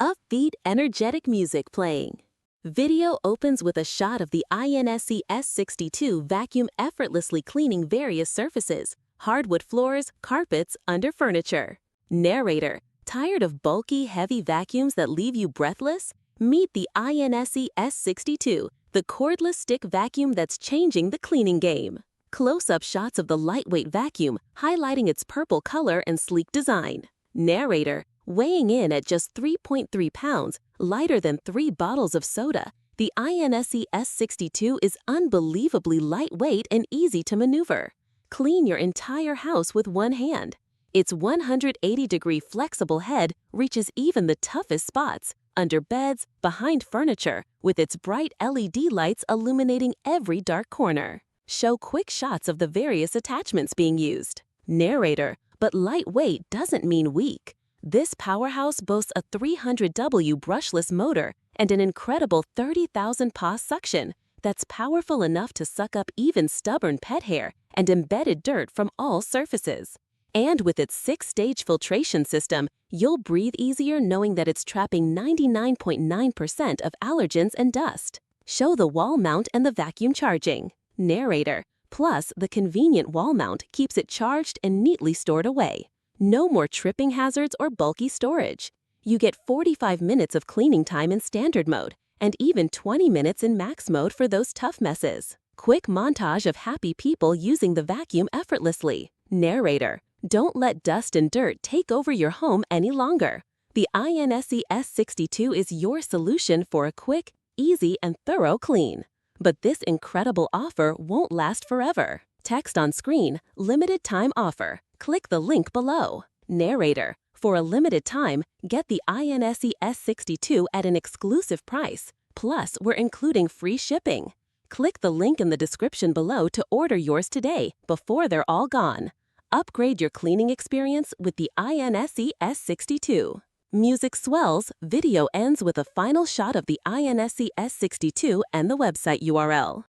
Upbeat, energetic music playing. Video opens with a shot of the INSE S62 vacuum effortlessly cleaning various surfaces, hardwood floors, carpets, under furniture. Narrator, tired of bulky, heavy vacuums that leave you breathless? Meet the INSE S62, the cordless stick vacuum that's changing the cleaning game. Close-up shots of the lightweight vacuum, highlighting its purple color and sleek design. Narrator, weighing in at just 3.3 pounds, lighter than 3 bottles of soda, the INSE S62 is unbelievably lightweight and easy to maneuver. Clean your entire house with one hand. Its 180-degree flexible head reaches even the toughest spots, under beds, behind furniture, with its bright LED lights illuminating every dark corner. Show quick shots of the various attachments being used. Narrator, but lightweight doesn't mean weak. This powerhouse boasts a 300W brushless motor and an incredible 30,000 PA suction that's powerful enough to suck up even stubborn pet hair and embedded dirt from all surfaces. And with its 6-stage filtration system, you'll breathe easier knowing that it's trapping 99.9% of allergens and dust. Show the wall mount and the vacuum charging. Narrator, plus the convenient wall mount keeps it charged and neatly stored away. No more tripping hazards or bulky storage. You get 45 minutes of cleaning time in standard mode and even 20 minutes in max mode for those tough messes. Quick montage of happy people using the vacuum effortlessly. Narrator, don't let dust and dirt take over your home any longer. The INSE S62 is your solution for a quick, easy, and thorough clean. But this incredible offer won't last forever. Text on screen, limited time offer. Click the link below. Narrator, for a limited time, get the INSE S62 at an exclusive price. Plus, we're including free shipping. Click the link in the description below to order yours today before they're all gone. Upgrade your cleaning experience with the INSE S62. Music swells, video ends with a final shot of the INSE S62 and the website URL.